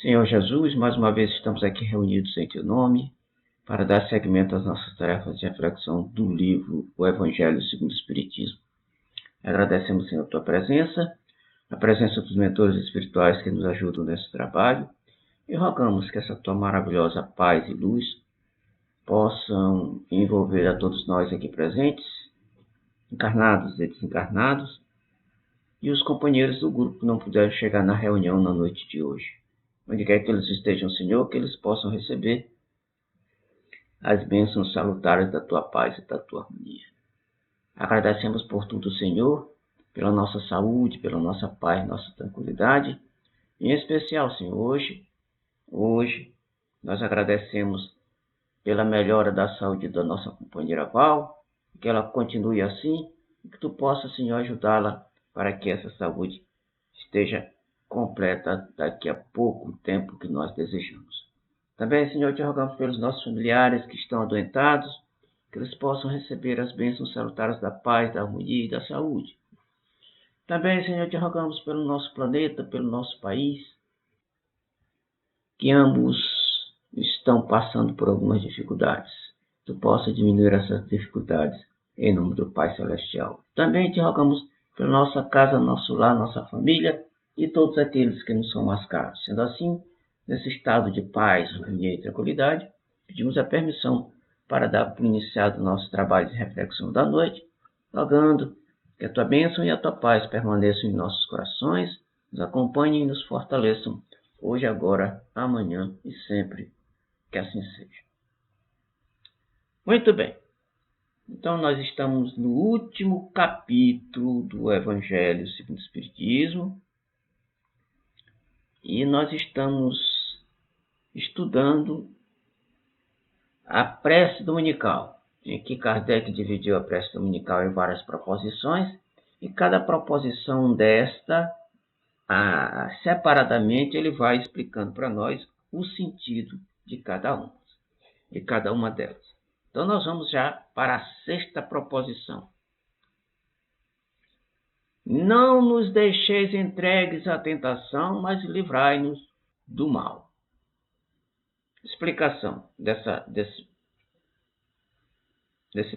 Senhor Jesus, mais uma vez estamos aqui reunidos em Teu nome para dar seguimento às nossas tarefas de reflexão do livro O Evangelho segundo o Espiritismo. Agradecemos, Senhor, a Tua presença, a presença dos mentores espirituais que nos ajudam nesse trabalho e rogamos que essa Tua maravilhosa paz e luz possam envolver a todos nós aqui presentes, encarnados e desencarnados, e os companheiros do grupo que não puderam chegar na reunião na noite de hoje. Onde quer que eles estejam, Senhor, que eles possam receber as bênçãos salutares da Tua paz e da Tua harmonia. Agradecemos por tudo, Senhor, pela nossa saúde, pela nossa paz, nossa tranquilidade. Em especial, Senhor, hoje nós agradecemos pela melhora da saúde da nossa companheira Val, que ela continue assim e que Tu possa, Senhor, ajudá-la para que essa saúde esteja completa daqui a pouco tempo que nós desejamos. Também, Senhor, te rogamos pelos nossos familiares que estão adoentados, que eles possam receber as bênçãos salutares da paz, da harmonia e da saúde. Também, Senhor, te rogamos pelo nosso planeta, pelo nosso país, que ambos estão passando por algumas dificuldades. Tu possa diminuir essas dificuldades em nome do Pai Celestial. Também te rogamos pela nossa casa, nosso lar, nossa família, e todos aqueles que nos são mais caros. Sendo assim, nesse estado de paz, harmonia e tranquilidade, pedimos a permissão para dar por iniciado o nosso trabalho de reflexão da noite, rogando que a Tua bênção e a Tua paz permaneçam em nossos corações, nos acompanhem e nos fortaleçam, hoje, agora, amanhã e sempre, que assim seja. Muito bem. Então, nós estamos no último capítulo do Evangelho segundo o Espiritismo, e nós estamos estudando a prece dominical, em que Kardec dividiu a prece dominical em várias proposições, e cada proposição desta, separadamente, ele vai explicando para nós o sentido de cada uma delas. Então, nós vamos já para a sexta proposição. Não nos deixeis entregues à tentação, mas livrai-nos do mal. Explicação desse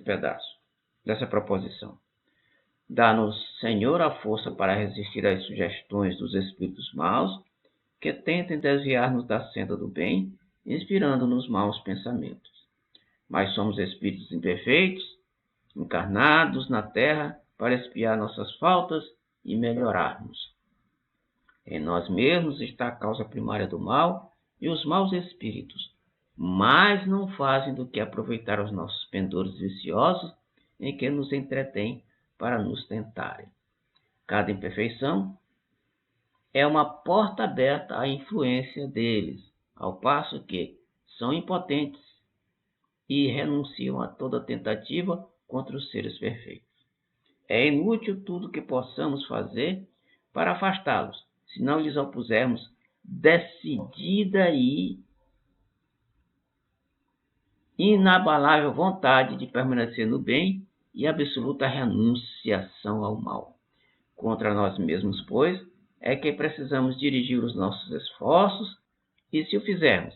pedaço, dessa proposição. Dá-nos, Senhor, a força para resistir às sugestões dos espíritos maus que tentem desviar-nos da senda do bem, inspirando-nos maus pensamentos. Mas somos espíritos imperfeitos, encarnados na terra para expiar nossas faltas e melhorarmos. Em nós mesmos está a causa primária do mal, e os maus espíritos mais não fazem do que aproveitar os nossos pendores viciosos em que nos entretêm para nos tentarem. Cada imperfeição é uma porta aberta à influência deles, ao passo que são impotentes e renunciam a toda tentativa contra os seres perfeitos. É inútil tudo que possamos fazer para afastá-los, se não lhes opusermos decidida e inabalável vontade de permanecer no bem e absoluta renunciação ao mal. Contra nós mesmos, pois, é que precisamos dirigir os nossos esforços, e se o fizermos,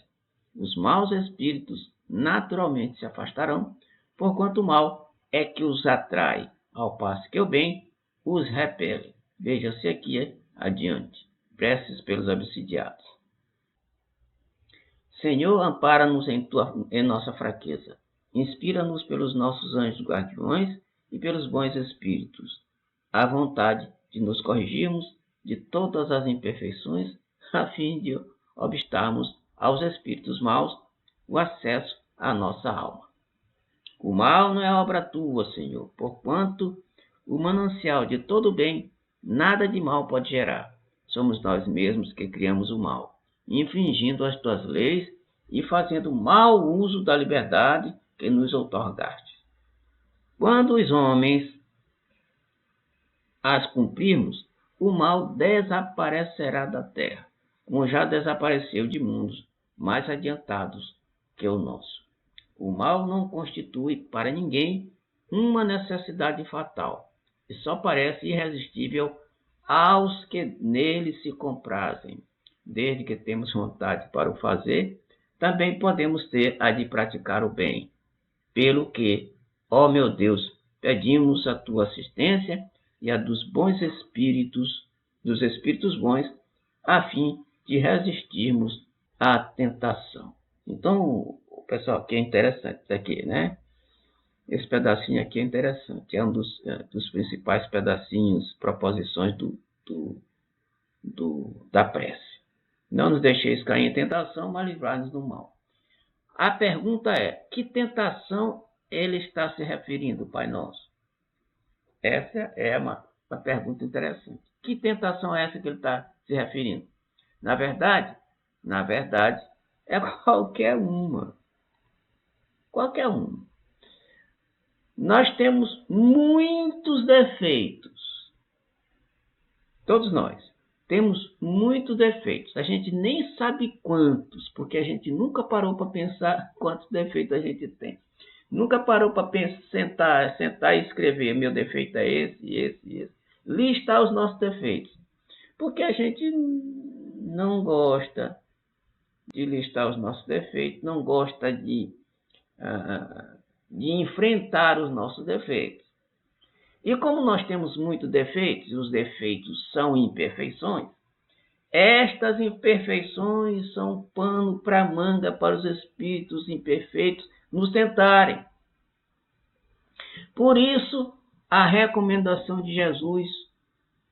os maus espíritos naturalmente se afastarão, porquanto o mal é que os atrai, ao passo que o bem os repele. Veja-se aqui adiante. Preces pelos obsidiados. Senhor, ampara-nos em nossa fraqueza. Inspira-nos pelos nossos anjos guardiões e pelos bons espíritos, à vontade de nos corrigirmos de todas as imperfeições, a fim de obstarmos aos espíritos maus o acesso à nossa alma. O mal não é obra tua, Senhor, porquanto o manancial de todo bem nada de mal pode gerar. Somos nós mesmos que criamos o mal, infringindo as tuas leis e fazendo mau uso da liberdade que nos outorgaste. Quando os homens as cumprirmos, o mal desaparecerá da terra, como já desapareceu de mundos mais adiantados que o nosso. O mal não constitui para ninguém uma necessidade fatal, e só parece irresistível aos que nele se comprazem. desde que temos vontade para o fazer, também podemos ter a de praticar o bem. Pelo que, ó meu Deus, pedimos a tua assistência e a dos espíritos bons, a fim de resistirmos à tentação. Então, pessoal, aqui é interessante isso aqui, né? Esse pedacinho aqui é interessante, é um dos principais pedacinhos, proposições da prece. Não nos deixeis cair em tentação, mas livrai-nos do mal. A pergunta é, que tentação ele está se referindo, Pai Nosso? Essa é uma pergunta interessante. Que tentação é essa que ele está se referindo? Na verdade, é qualquer uma. Qualquer uma. Nós temos muitos defeitos. Todos nós temos muitos defeitos. A gente nem sabe quantos, porque a gente nunca parou para pensar quantos defeitos a gente tem. Nunca parou para sentar e escrever, meu defeito é esse. Listar os nossos defeitos. Porque a gente não gosta de listar os nossos defeitos, não gosta de enfrentar os nossos defeitos. E como nós temos muitos defeitos, e os defeitos são imperfeições, estas imperfeições são pano para manga para os espíritos imperfeitos nos tentarem. Por isso, a recomendação de Jesus,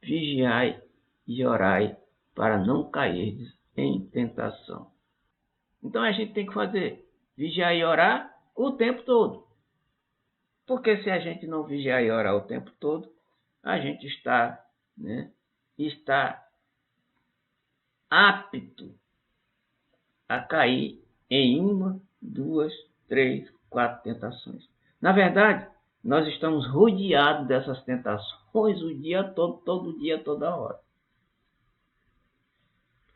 vigiai e orai para não cairdes em tentação. Então a gente tem que fazer vigiar e orar o tempo todo. Porque se a gente não vigiar e orar o tempo todo, a gente está apto a cair em 1, 2, 3, 4 tentações. Na verdade, nós estamos rodeados dessas tentações o dia todo, todo dia, toda hora.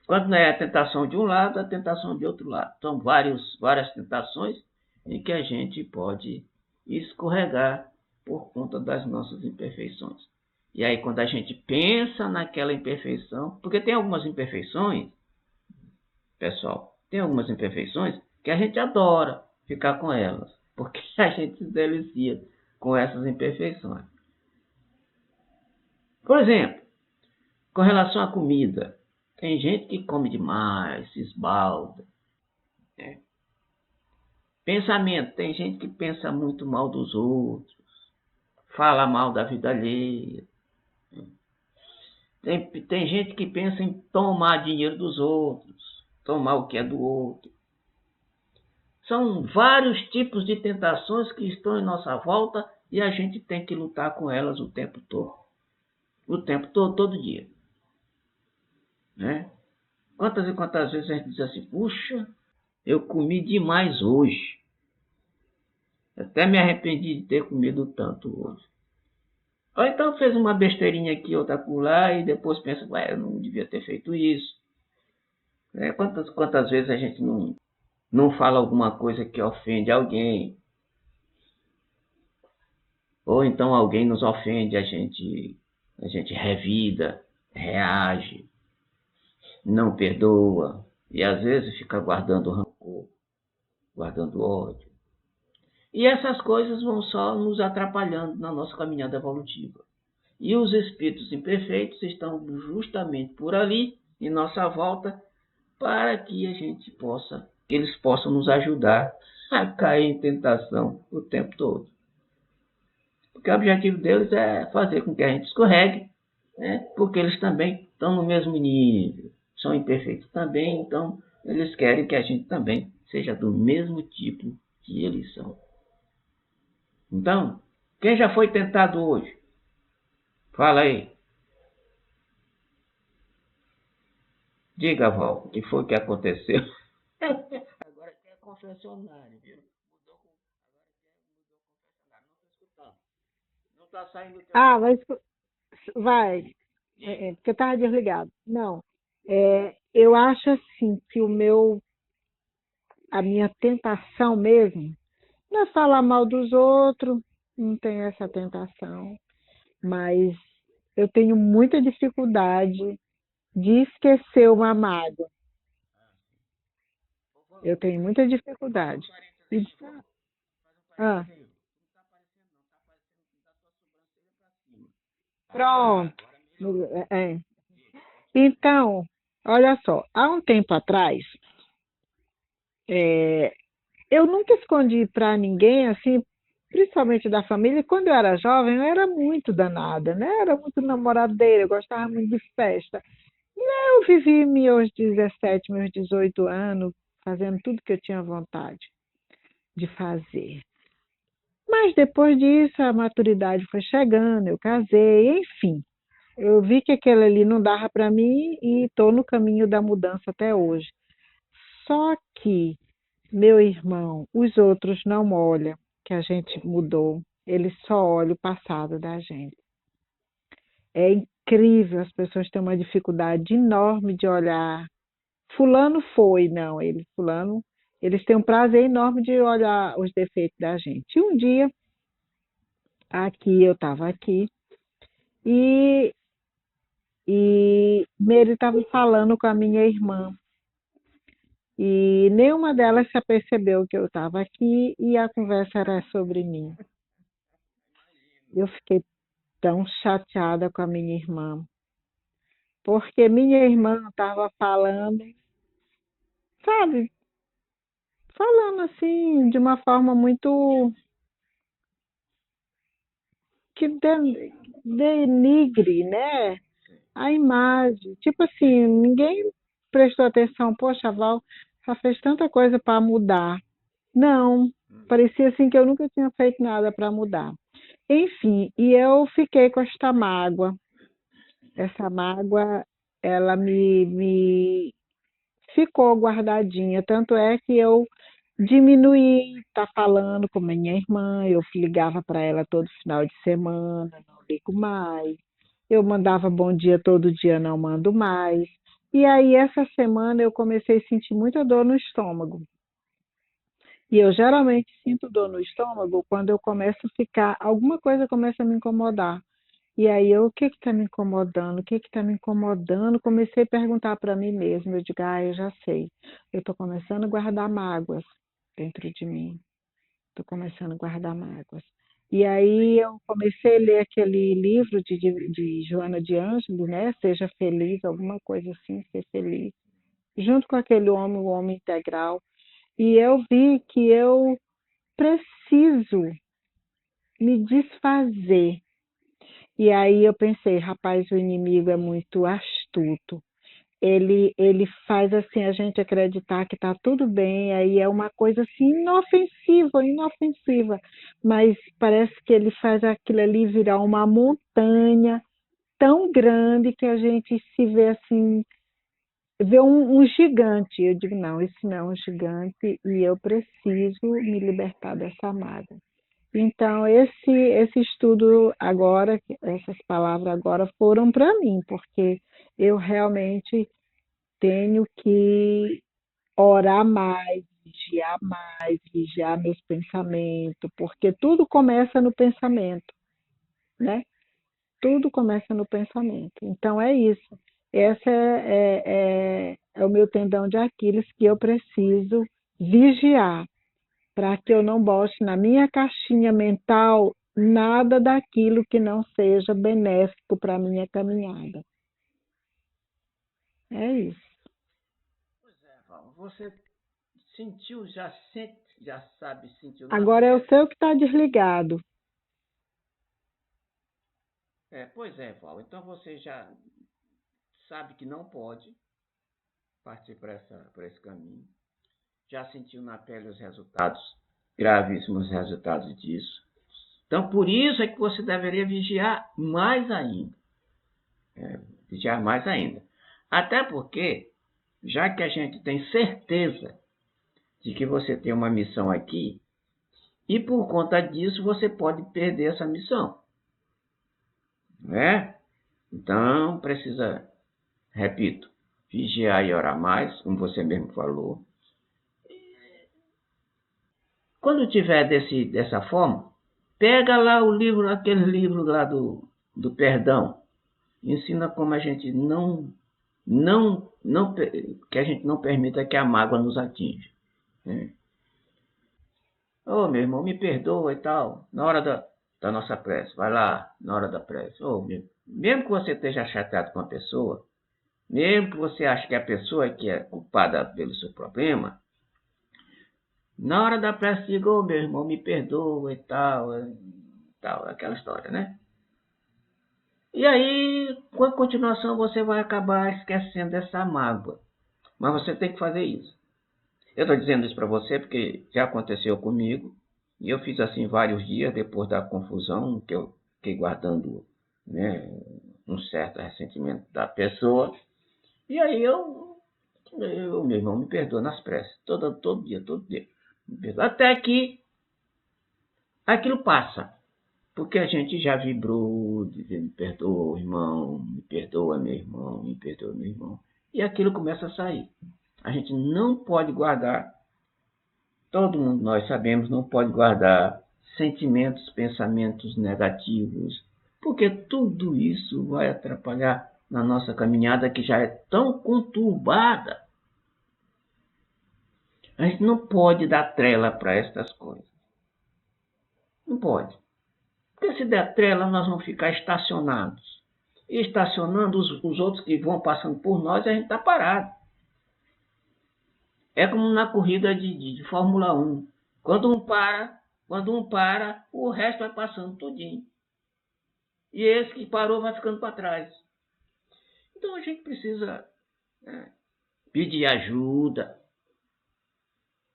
Quando não é a tentação de um lado, a tentação de outro lado. São várias tentações em que a gente pode escorregar por conta das nossas imperfeições. E aí, quando a gente pensa naquela imperfeição, porque tem algumas imperfeições, pessoal, tem algumas imperfeições que a gente adora ficar com elas, porque a gente se delicia com essas imperfeições. Por exemplo, com relação à comida, tem gente que come demais, se esbalda. Né? Pensamento, tem gente que pensa muito mal dos outros, fala mal da vida alheia. Tem gente que pensa em tomar dinheiro dos outros, tomar o que é do outro. São vários tipos de tentações que estão em nossa volta e a gente tem que lutar com elas o tempo todo. O tempo todo, todo dia. Né? Quantas e quantas vezes a gente diz assim, puxa, eu comi demais hoje. Até me arrependi de ter comido tanto hoje. Ou então fez uma besteirinha aqui, outra acolá, e depois pensa, eu não devia ter feito isso. Quantas vezes a gente não fala alguma coisa que ofende alguém? Ou então alguém nos ofende, a gente revida, reage, não perdoa, e às vezes fica guardando rancor, guardando ódio. E essas coisas vão só nos atrapalhando na nossa caminhada evolutiva. E os espíritos imperfeitos estão justamente por ali, em nossa volta, para que eles possam nos ajudar a cair em tentação o tempo todo. Porque o objetivo deles é fazer com que a gente escorregue, né? Porque eles também estão no mesmo nível, são imperfeitos também, então eles querem que a gente também seja do mesmo tipo que eles são. Então, quem já foi tentado hoje? Fala aí. Diga, Val, o que foi que aconteceu? Agora é confessionário, viu? Agora mudou confessionário. Não está saindo o teu... Ah, vai. Porque estava desligado. Não. Eu acho assim que a minha tentação mesmo não é falar mal dos outros, não tenho essa tentação, mas eu tenho muita dificuldade de esquecer uma mágoa. Eu tenho muita dificuldade. E, ah, pronto. É. Então, olha só, há um tempo atrás, é, eu nunca escondi para ninguém, assim, principalmente da família. Quando eu era jovem, eu era muito danada, né? Era muito namoradeira, eu gostava muito de festa. Eu vivi meus 17, meus 18 anos, fazendo tudo que eu tinha vontade de fazer. Mas depois disso, a maturidade foi chegando, eu casei, enfim. Eu vi que aquele ali não dava para mim e estou no caminho da mudança até hoje. Só que, meu irmão, os outros não olham que a gente mudou, eles só olham o passado da gente. É incrível, as pessoas têm uma dificuldade enorme de olhar. Fulano foi, não, fulano, eles têm um prazer enorme de olhar os defeitos da gente. E um dia, aqui, eu estava aqui, e, e ele estava falando com a minha irmã. E nenhuma delas se apercebeu que eu estava aqui e a conversa era sobre mim. Eu fiquei tão chateada com a minha irmã, porque minha irmã estava falando, sabe, falando assim, de uma forma muito que denigre, né? A imagem. Tipo assim, ninguém prestou atenção. Poxa, a Val já fez tanta coisa para mudar. Não, parecia assim que eu nunca tinha feito nada para mudar. Enfim, e eu fiquei com esta mágoa. Essa mágoa, ela me ficou guardadinha. Tanto é que eu diminuí estar falando com minha irmã. Eu ligava para ela todo final de semana, não ligo mais. Eu mandava bom dia todo dia, não mando mais. E aí, essa semana, eu comecei a sentir muita dor no estômago. E eu geralmente sinto dor no estômago quando eu começo a ficar, alguma coisa começa a me incomodar. E aí, o que está me incomodando? O que está me incomodando? Comecei a perguntar para mim mesma. Eu digo, eu já sei. Eu estou começando a guardar mágoas dentro de mim. Estou começando a guardar mágoas. E aí eu comecei a ler aquele livro de Joana de Ângeles, né? Seja feliz, alguma coisa assim, ser feliz. Junto com aquele homem, o homem integral. E eu vi que eu preciso me desfazer. E aí eu pensei, rapaz, o inimigo é muito astuto. Ele faz assim a gente acreditar que está tudo bem, aí é uma coisa assim inofensiva, inofensiva, mas parece que ele faz aquilo ali virar uma montanha tão grande que a gente se vê assim, vê um gigante. Eu digo, não, esse não é um gigante e eu preciso me libertar dessa mágoa. Então, esse estudo agora, essas palavras agora foram para mim, porque eu realmente tenho que orar mais, vigiar meus pensamentos, porque tudo começa no pensamento, né? Tudo começa no pensamento. Então é isso. Essa é o meu tendão de Aquiles que eu preciso vigiar para que eu não bote na minha caixinha mental nada daquilo que não seja benéfico para a minha caminhada. É isso. Você sentiu, já sente, já sabe, sentiu na Agora é o pele? seu que está desligado. Pois é, Val. Então você já sabe que não pode partir por esse caminho. Já sentiu na pele os resultados, gravíssimos resultados disso. Então, por isso é que você deveria vigiar mais ainda. Vigiar mais ainda. Até porque, já que a gente tem certeza de que você tem uma missão aqui, e por conta disso você pode perder essa missão. Né? Então, precisa, repito, vigiar e orar mais, como você mesmo falou. Quando tiver dessa forma, pega lá o livro, aquele livro lá do perdão. Ensina como a gente que a gente não permita que a mágoa nos atinja. Né? Ô, meu irmão, me perdoa e tal. Na hora da nossa prece, vai lá, na hora da prece. Ô, mesmo que você esteja chateado com a pessoa, mesmo que você ache que a pessoa é que é culpada pelo seu problema, na hora da prece, diga, ô, meu irmão, me perdoa e tal, aquela história, né? E aí, com a continuação, você vai acabar esquecendo dessa mágoa. Mas você tem que fazer isso. Eu estou dizendo isso para você porque já aconteceu comigo. E eu fiz assim vários dias depois da confusão, que eu fiquei guardando, né, um certo ressentimento da pessoa. E aí meu irmão, me perdoa nas preces. Todo dia. Me perdoa. Até que aquilo passa. Porque a gente já vibrou, dizendo, me perdoa, irmão, me perdoa, meu irmão, me perdoa, meu irmão. E aquilo começa a sair. A gente não pode guardar, todo mundo nós sabemos, não pode guardar sentimentos, pensamentos negativos, porque tudo isso vai atrapalhar na nossa caminhada que já é tão conturbada. A gente não pode dar trela para estas coisas. Não pode. Porque se der trela, nós vamos ficar estacionados. E estacionando os outros que vão passando por nós, a gente está parado. É como na corrida de Fórmula 1. Quando um para, o resto vai passando tudinho. E esse que parou vai ficando para trás. Então a gente precisa, né, pedir ajuda.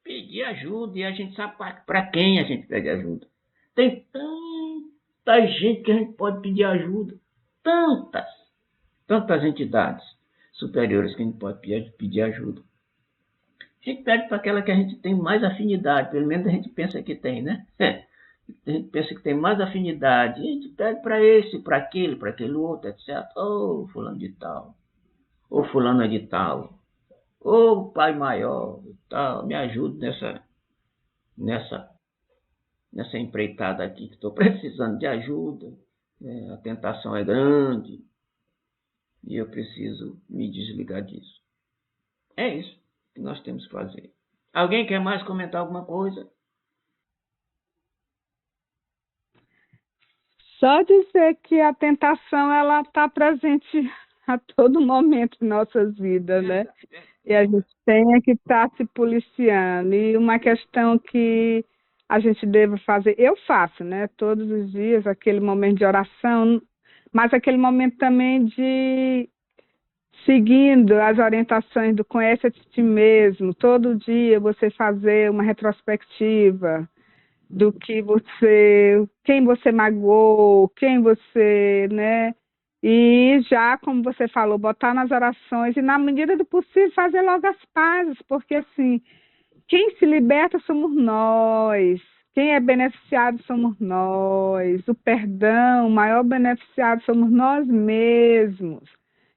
Pedir ajuda, e a gente sabe para quem a gente pede ajuda. Tem tanta gente que a gente pode pedir ajuda. Tantas entidades superiores que a gente pode pedir ajuda. A gente pede para aquela que a gente tem mais afinidade, pelo menos a gente pensa que tem, né? A gente pensa que tem mais afinidade, a gente pede para esse, para aquele outro, etc. Ô, fulano de tal, ou fulana de tal, ô, pai maior, tal, me ajude nessa, nessa empreitada aqui, que estou precisando de ajuda, a tentação é grande e eu preciso me desligar disso. É isso que nós temos que fazer. Alguém quer mais comentar alguma coisa? Só dizer que a tentação ela está presente a todo momento em nossas vidas, né? E a gente tem que estar se policiando. E uma questão que a gente deve fazer, eu faço, né? Todos os dias, aquele momento de oração, mas aquele momento também de seguindo as orientações do Conhece a Ti Mesmo. Todo dia você fazer uma retrospectiva do que quem você magoou, quem você, né? E já, como você falou, botar nas orações e, na medida do possível, fazer logo as pazes, porque, assim, quem se liberta somos nós, quem é beneficiado somos nós, o perdão, o maior beneficiado somos nós mesmos.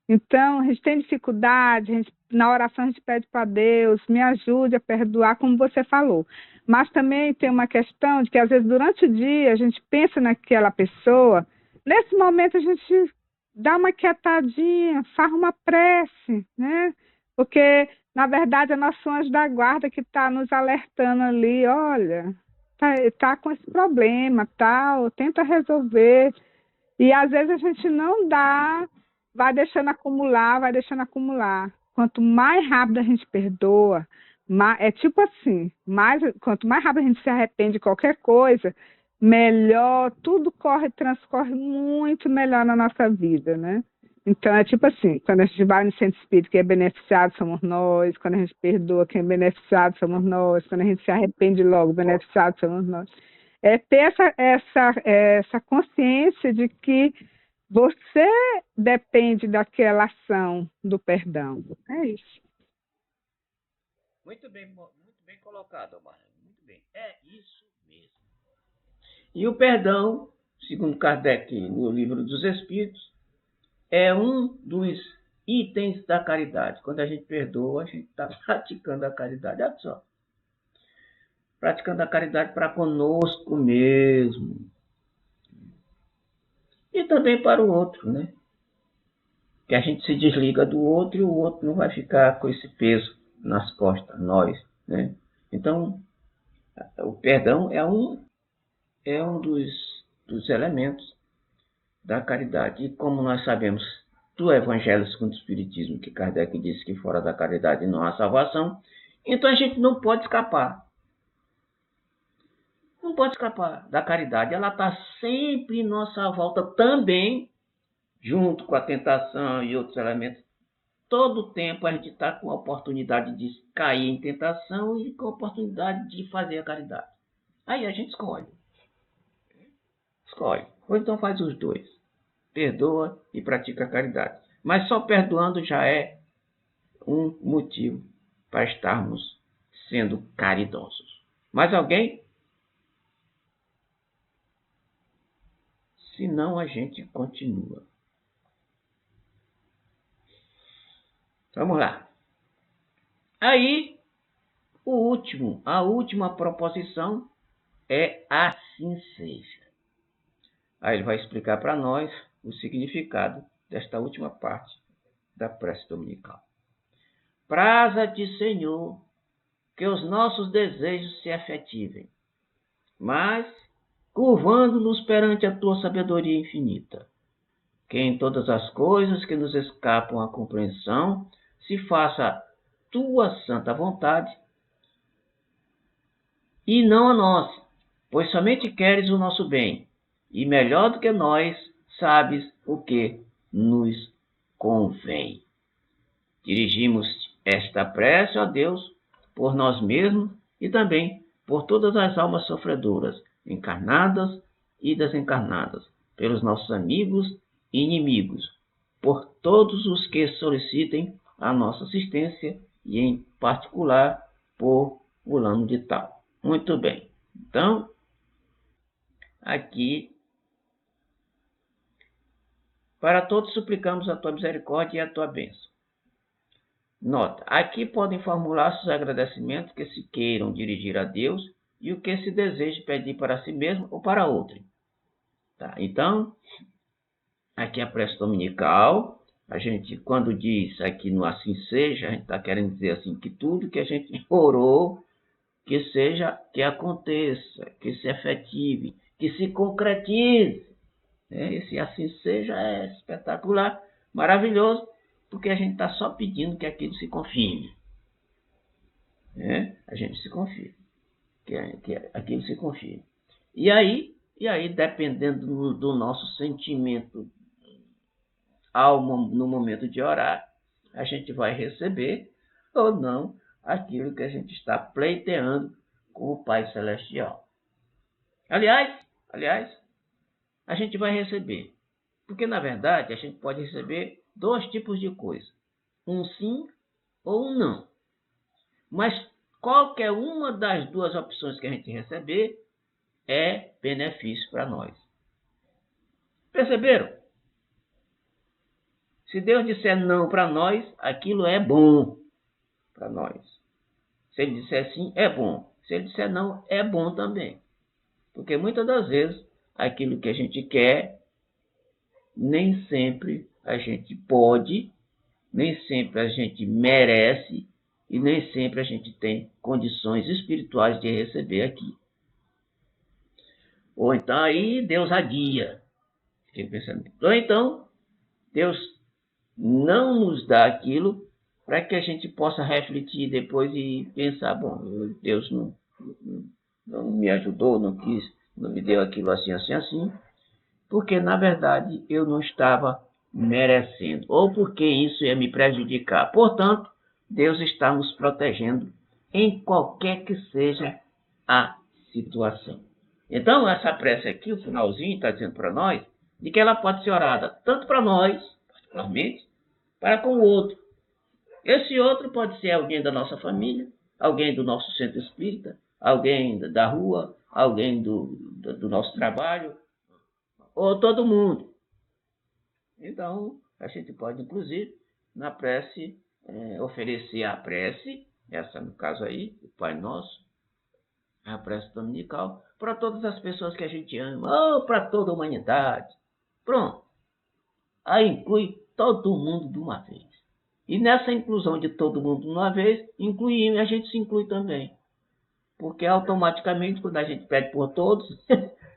Então, a gente tem dificuldade, na oração a gente pede para Deus, me ajude a perdoar, como você falou. Mas também tem uma questão de que, às vezes, durante o dia, a gente pensa naquela pessoa, nesse momento a gente dá uma quietadinha, faz uma prece, né? Porque, na verdade, é nosso anjo da guarda que está nos alertando ali, olha, tá com esse problema, tal, tenta resolver. E, às vezes, a gente não dá, vai deixando acumular, vai deixando acumular. Quanto mais rápido a gente perdoa, é tipo assim, quanto mais rápido a gente se arrepende de qualquer coisa, melhor, tudo transcorre muito melhor na nossa vida, né? Então, é tipo assim, quando a gente vai no centro espírita, quem é beneficiado somos nós, quando a gente perdoa, quem é beneficiado somos nós, quando a gente se arrepende logo, beneficiado somos nós. É ter essa consciência de que você depende daquela ação do perdão. É isso. Muito bem colocado, Omar. Muito bem. É isso mesmo. E o perdão, segundo Kardec no Livro dos Espíritos, é um dos itens da caridade. Quando a gente perdoa, a gente está praticando a caridade. Olha só. Praticando a caridade para conosco mesmo. E também para o outro, né? que a gente se desliga do outro e o outro não vai ficar com esse peso nas costas, nós, né? Então, o perdão é um dos elementos da caridade. E como nós sabemos do Evangelho segundo o Espiritismo, que Kardec disse que fora da caridade não há salvação, então a gente não pode escapar. Não pode escapar da caridade. Ela está sempre em nossa volta também, junto com a tentação e outros elementos. Todo tempo a gente está com a oportunidade de cair em tentação e com a oportunidade de fazer a caridade. Aí a gente escolhe. Escolhe. Ou então faz os dois. Perdoa e pratica a caridade. Mas só perdoando já é um motivo para estarmos sendo caridosos. Mais alguém? Senão a gente continua. Vamos lá. Aí, a última proposição é assim seja. Aí ele vai explicar para nós o significado desta última parte da prece dominical. Praza-te, Senhor, que os nossos desejos se efetivem, mas curvando-nos perante a tua sabedoria infinita, que em todas as coisas que nos escapam à compreensão se faça a tua santa vontade e não a nossa, pois somente queres o nosso bem, e melhor do que nós sabes o que nos convém. Dirigimos esta prece, ó Deus, por nós mesmos e também por todas as almas sofredoras, encarnadas e desencarnadas, pelos nossos amigos e inimigos, por todos os que solicitem a nossa assistência e, em particular, por fulano de tal. Muito bem. Então, aqui, para todos suplicamos a tua misericórdia e a tua bênção. Nota, aqui podem formular seus agradecimentos que se queiram dirigir a Deus e o que se deseja pedir para si mesmo ou para outro. Tá? Então, aqui a prece dominical, a gente, quando diz aqui no assim seja, a gente está querendo dizer assim, que tudo que a gente orou, que seja, que aconteça, que se efetive, que se concretize. Esse assim seja é espetacular, maravilhoso, porque a gente está só pedindo que aquilo se confirme. A gente se confirme. Que aquilo se confirme. E aí, dependendo do nosso sentimento no momento de orar, a gente vai receber ou não aquilo que a gente está pleiteando com o Pai Celestial. Aliás, a gente vai receber. Porque, na verdade, a gente pode receber dois tipos de coisa. Um sim ou um não. Mas qualquer uma das duas opções que a gente receber é benefício para nós. Perceberam? Se Deus disser não para nós, aquilo é bom para nós. Se ele disser sim, é bom. Se ele disser não, é bom também. Porque muitas das vezes, aquilo que a gente quer, nem sempre a gente pode, nem sempre a gente merece e nem sempre a gente tem condições espirituais de receber aqui. Ou então aí Deus adia aquele pensamento. Ou então Deus não nos dá aquilo para que a gente possa refletir depois e pensar, bom, Deus não me ajudou, não me deu aquilo assim, porque na verdade eu não estava merecendo, ou porque isso ia me prejudicar. Portanto, Deus está nos protegendo em qualquer que seja a situação. Então, essa prece aqui, o finalzinho, está dizendo para nós, de que ela pode ser orada tanto para nós, particularmente, para com o outro. Esse outro pode ser alguém da nossa família, alguém do nosso centro espírita, alguém da rua, alguém do nosso trabalho, ou todo mundo. Então, a gente pode, inclusive, na prece, oferecer a prece, essa no caso aí, o Pai Nosso, a prece dominical, para todas as pessoas que a gente ama, ou para toda a humanidade. Pronto. Aí inclui todo mundo de uma vez. E nessa inclusão de todo mundo de uma vez, a gente se inclui também. Porque automaticamente, quando a gente pede por todos,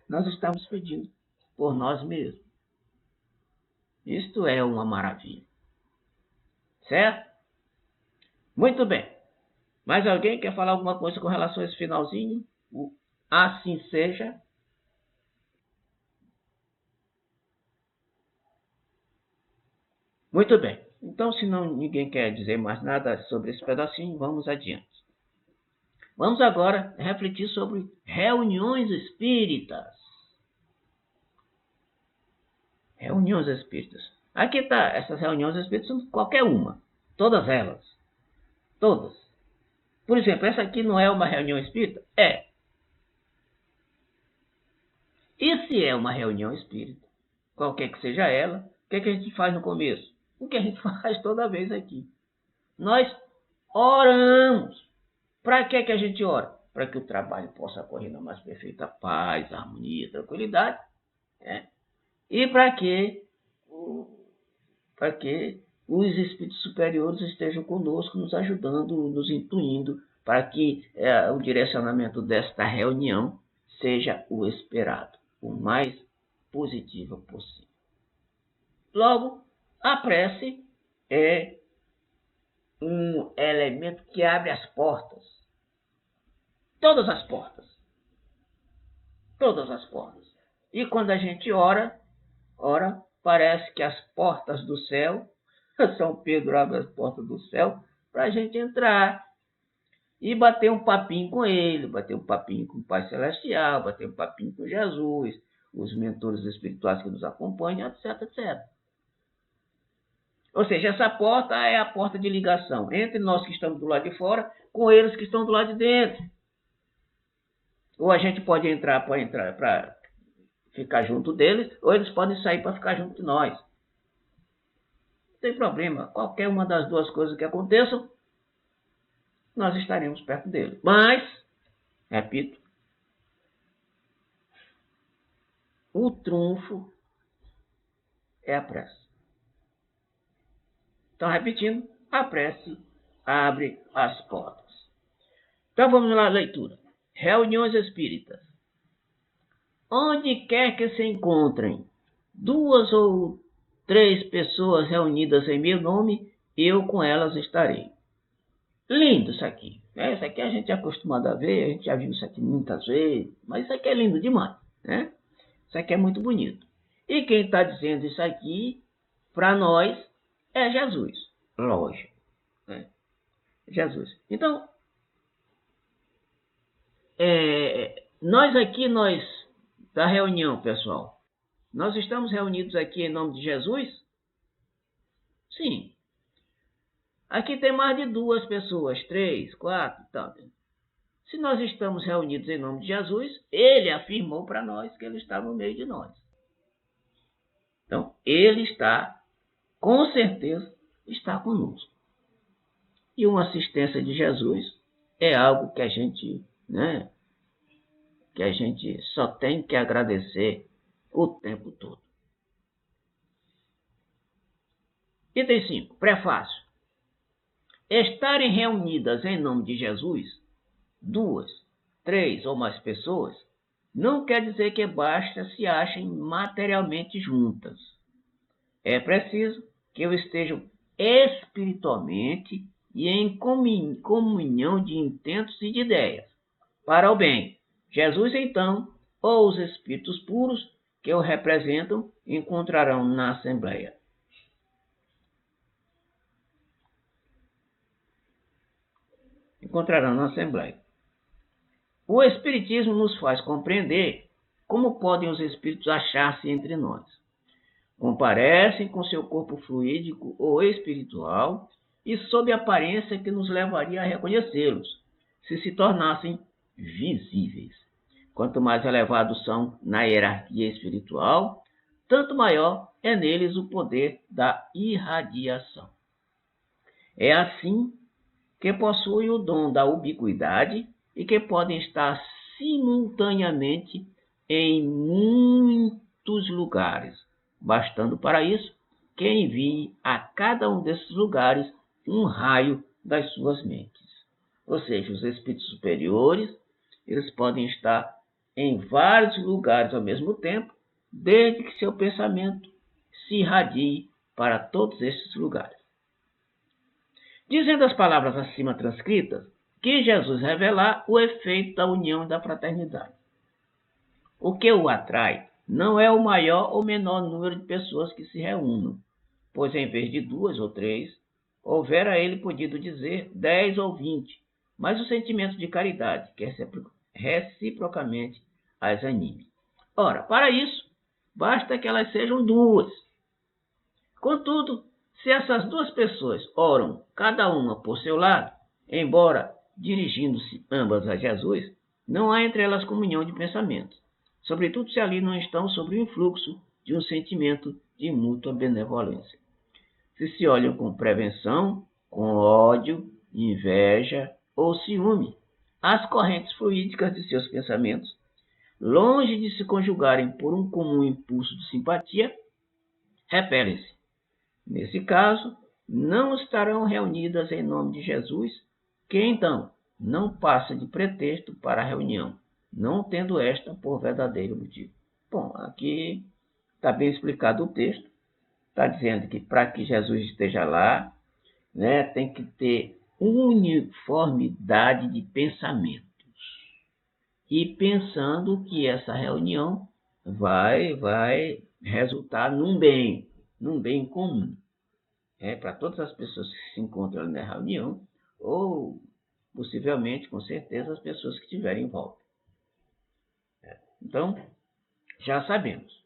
nós estamos pedindo por nós mesmos. Isto é uma maravilha. Certo? Muito bem. Mais alguém quer falar alguma coisa com relação a esse finalzinho? Assim seja. Muito bem. Então, se não ninguém quer dizer mais nada sobre esse pedacinho, vamos adiante. Vamos agora refletir sobre reuniões espíritas. Reuniões espíritas. Aqui está, essas reuniões espíritas são qualquer uma. Todas elas. Todas. Por exemplo, essa aqui não é uma reunião espírita? É. E se é uma reunião espírita? Qualquer que seja ela, o que a gente faz no começo? O que a gente faz toda vez aqui. Nós oramos. Para que a gente ora? Para que o trabalho possa correr na mais perfeita paz, harmonia, tranquilidade. E para que os espíritos superiores estejam conosco, nos ajudando, nos intuindo, para que o direcionamento desta reunião seja o esperado, o mais positivo possível. Logo, a prece é um elemento que abre as portas. Todas as portas. Todas as portas. E quando a gente ora, parece que as portas do céu, São Pedro abre as portas do céu para a gente entrar e bater um papinho com ele, bater um papinho com o Pai Celestial, bater um papinho com Jesus, os mentores espirituais que nos acompanham, etc, etc. Ou seja, essa porta é a porta de ligação entre nós que estamos do lado de fora com eles que estão do lado de dentro. Ou a gente pode entrar para ficar junto deles, ou eles podem sair para ficar junto de nós. Não tem problema. Qualquer uma das duas coisas que aconteçam, nós estaremos perto deles. Mas, repito, o trunfo é a prece. Então, repetindo, a prece abre as portas. Então, vamos lá, leitura. Reuniões espíritas. Onde quer que se encontrem 2 ou 3 pessoas reunidas em meu nome, eu com elas estarei. Lindo isso aqui. Isso aqui a gente é acostumado a ver, a gente já viu isso aqui muitas vezes, mas isso aqui é lindo demais, né? Isso aqui é muito bonito. E quem está dizendo isso aqui, para nós, é Jesus. Lógico. Né? Jesus. Então, nós da reunião, pessoal, nós estamos reunidos aqui em nome de Jesus? Sim. Aqui tem mais de 2 pessoas, 3, 4, tal. Se nós estamos reunidos em nome de Jesus, ele afirmou para nós que ele está no meio de nós. Então, ele está, com certeza, está conosco. E uma assistência de Jesus é algo que a gente, que a gente só tem que agradecer o tempo todo. Item 5, prefácio. Estarem reunidas em nome de Jesus, 2, 3 ou mais pessoas, não quer dizer que basta se achem materialmente juntas. É preciso que estejam espiritualmente e em comunhão de intentos e de ideias, para o bem. Jesus, então, ou os espíritos puros que o representam, encontrarão na Assembleia. O Espiritismo nos faz compreender como podem os espíritos achar-se entre nós. Comparecem com seu corpo fluídico ou espiritual e sob aparência que nos levaria a reconhecê-los, se tornassem visíveis. Quanto mais elevados são na hierarquia espiritual, tanto maior é neles o poder da irradiação. É assim que possuem o dom da ubiquidade e que podem estar simultaneamente em muitos lugares, bastando para isso que envie a cada um desses lugares um raio das suas mentes. Ou seja, os espíritos superiores, eles podem estar em vários lugares ao mesmo tempo, desde que seu pensamento se irradie para todos esses lugares. Dizendo as palavras acima transcritas, que Jesus revelar o efeito da união e da fraternidade. O que o atrai não é o maior ou menor número de pessoas que se reúnam, pois em vez de 2 ou 3, houvera ele podido dizer 10 ou 20, mas o sentimento de caridade, que reciprocamente as anime. Ora, para isso, basta que elas sejam 2. Contudo, se essas 2 pessoas oram cada uma por seu lado, embora dirigindo-se ambas a Jesus, não há entre elas comunhão de pensamentos, sobretudo se ali não estão sob o influxo de um sentimento de mútua benevolência. Se olham com prevenção, com ódio, inveja ou ciúme, as correntes fluídicas de seus pensamentos, longe de se conjugarem por um comum impulso de simpatia, repelem-se. Nesse caso, não estarão reunidas em nome de Jesus, que então não passa de pretexto para a reunião, não tendo esta por verdadeiro motivo. Bom, aqui está bem explicado o texto. Está dizendo que para que Jesus esteja lá, né, tem que ter uniformidade de pensamentos. E pensando que essa reunião vai resultar num bem comum. Para todas as pessoas que se encontram na reunião, ou possivelmente, com certeza, as pessoas que estiverem em volta. Então, já sabemos.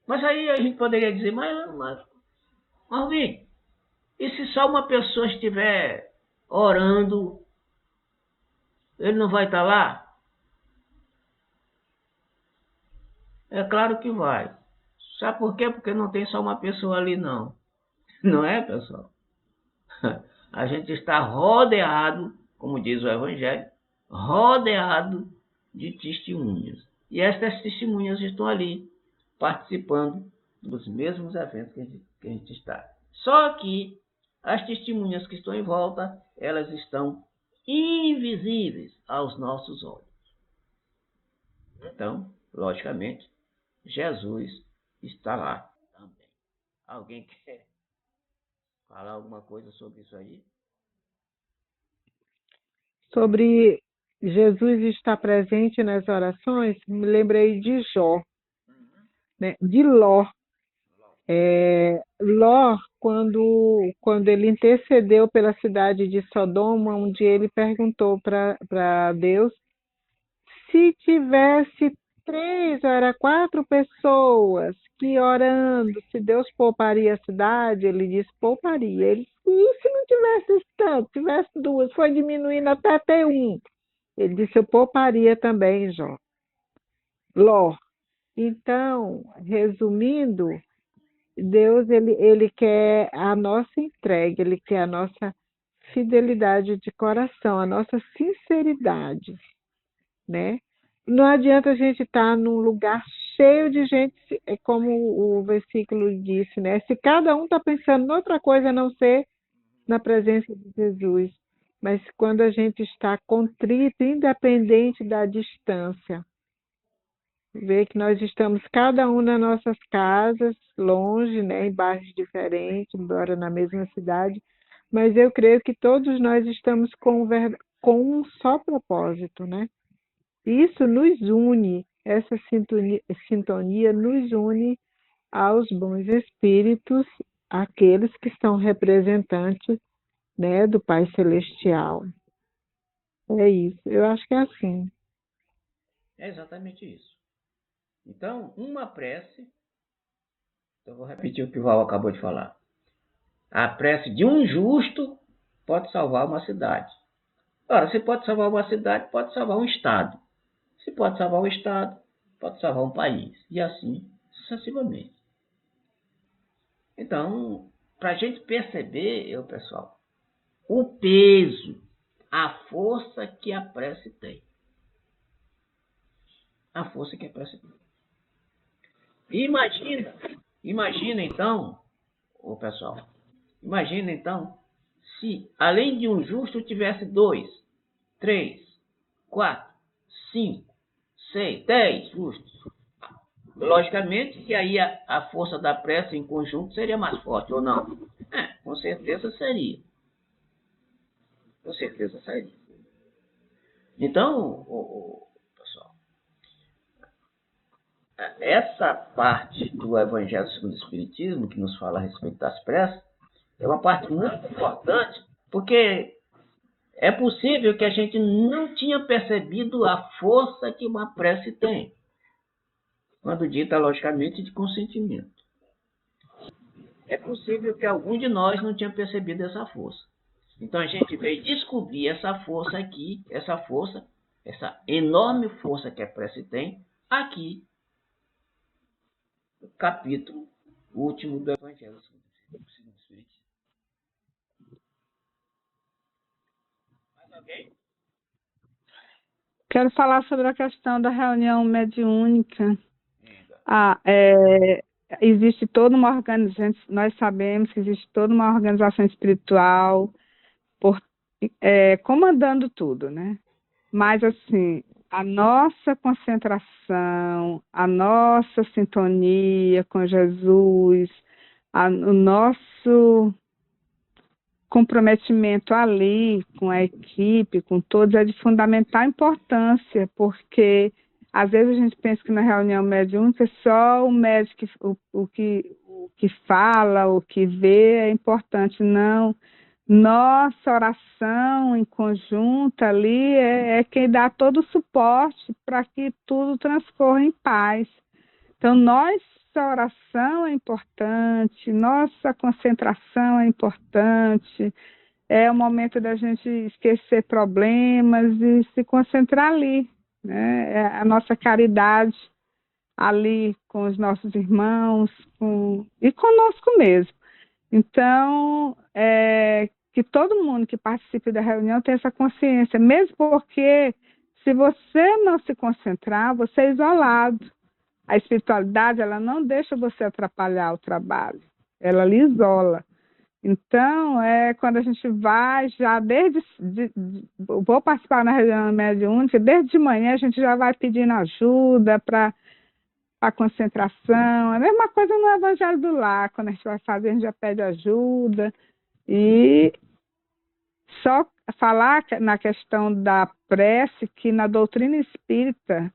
Mas aí a gente poderia dizer, mas Alvin, e se só uma pessoa estiver orando, ele não vai estar lá? É claro que vai. Sabe por quê? Porque não tem só uma pessoa ali, não. Não é, pessoal? A gente está rodeado, como diz o Evangelho, rodeado de testemunhas. E estas testemunhas estão ali, participando dos mesmos eventos que a gente está. Só que as testemunhas que estão em volta, elas estão invisíveis aos nossos olhos. Então, logicamente, Jesus está lá também. Alguém quer falar alguma coisa sobre isso aí? Sobre Jesus estar presente nas orações, me lembrei de Jó, né? De Ló. Ló, quando ele intercedeu pela cidade de Sodoma, um dia ele perguntou para Deus se tivesse 3 ou era 4 pessoas que orando, se Deus pouparia a cidade, ele disse pouparia. Ele disse, e se não tivesse tanto, tivesse 2, foi diminuindo até ter 1. Ele disse, eu pouparia também, Ló. Então, resumindo, Deus ele quer a nossa entrega, ele quer a nossa fidelidade de coração, a nossa sinceridade, né? Não adianta a gente estar num lugar cheio de gente, como o versículo disse, né? Se cada um está pensando em outra coisa a não ser na presença de Jesus, mas quando a gente está contrito, independente da distância, ver que nós estamos cada um nas nossas casas, longe, né, em bairros diferentes, embora na mesma cidade, mas eu creio que todos nós estamos com um só propósito, né? Isso nos une, essa sintonia nos une aos bons espíritos, aqueles que são representantes, né, do Pai Celestial. É isso, eu acho que é assim. É exatamente isso. Então, uma prece, eu vou repetir o que o Val acabou de falar. A prece de um justo pode salvar uma cidade. Ora, se pode salvar uma cidade, pode salvar um estado. Se pode salvar um estado, pode salvar um país. E assim sucessivamente. Então, para a gente perceber, pessoal, o peso, a força que a prece tem. A força que a prece tem. Imagina então, ô pessoal, imagina então, se além de um justo tivesse 2, 3, 4, 5, 6, 10 justos. Logicamente que aí a força da prece em conjunto seria mais forte, ou não? Com certeza seria. Com certeza seria. Então, pessoal, essa parte do Evangelho segundo o Espiritismo, que nos fala a respeito das preces, é uma parte muito importante, porque é possível que a gente não tinha percebido a força que uma prece tem, quando dita, logicamente, de consentimento. É possível que algum de nós não tenha percebido essa força. Então a gente veio descobrir essa força aqui, essa enorme força que a prece tem, aqui, no capítulo último do Evangelho segundo o Espiritismo. Mais alguém? Quero falar sobre a questão da reunião mediúnica. Existe toda uma organização, nós sabemos que existe toda uma organização espiritual comandando tudo, né? Mas, assim, a nossa concentração, a nossa sintonia com Jesus, o nosso comprometimento ali com a equipe, com todos, é de fundamental importância, porque às vezes a gente pensa que na reunião mediúnica só o médico, o que fala, o que vê é importante. Não. Nossa oração em conjunto ali é quem dá todo o suporte para que tudo transcorra em paz. Então, nossa oração é importante, nossa concentração é importante, é o momento da gente esquecer problemas e se concentrar ali, né? É a nossa caridade ali com os nossos irmãos e conosco mesmo. Então, que todo mundo que participe da reunião tenha essa consciência, mesmo porque se você não se concentrar, você é isolado. A espiritualidade, ela não deixa você atrapalhar o trabalho, ela lhe isola. Então, quando a gente vai, já vou participar na reunião mediúnica, desde de manhã a gente já vai pedindo ajuda para a concentração. A mesma coisa no Evangelho do Lar, quando a gente vai fazer, a gente já pede ajuda. E só falar na questão da prece, que na doutrina espírita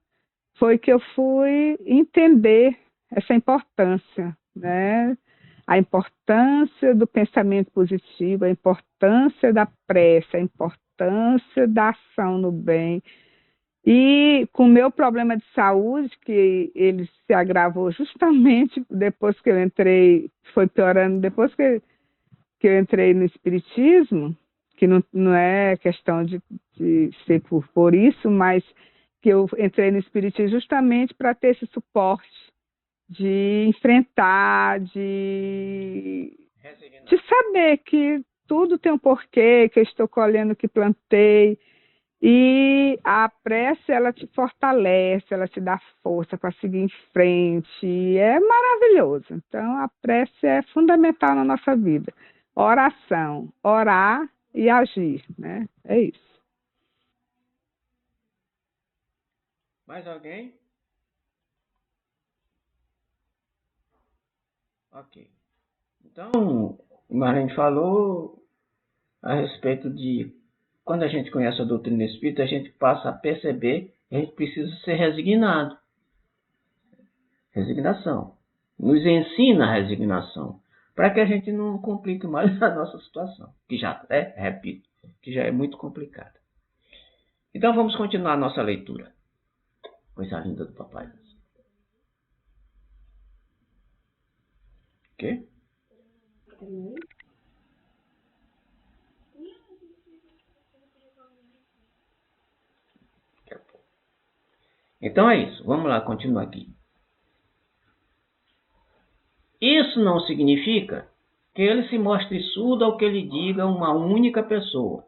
foi que eu fui entender essa importância, né? A importância do pensamento positivo, a importância da prece, a importância da ação no bem. E com o meu problema de saúde, que ele se agravou justamente depois que eu entrei, foi piorando depois que eu entrei no Espiritismo, que não é questão de ser por isso, mas que eu entrei no Espiritismo justamente para ter esse suporte de enfrentar, de saber que tudo tem um porquê, que eu estou colhendo o que plantei. E a prece, ela te fortalece, ela te dá força para seguir em frente. E é maravilhoso. Então, a prece é fundamental na nossa vida. Oração, orar e agir, né? É isso. Mais alguém? Ok. Então, o Marlene falou a respeito de quando a gente conhece a doutrina espírita, a gente passa a perceber que a gente precisa ser resignado. Resignação. Nos ensina a resignação, para que a gente não complique mais a nossa situação, que já repito, que já é muito complicada. Então vamos continuar a nossa leitura. Coisa linda do papai. Ok? Então é isso. Vamos lá, continuar aqui. Isso não significa que ele se mostre surdo ao que lhe diga uma única pessoa.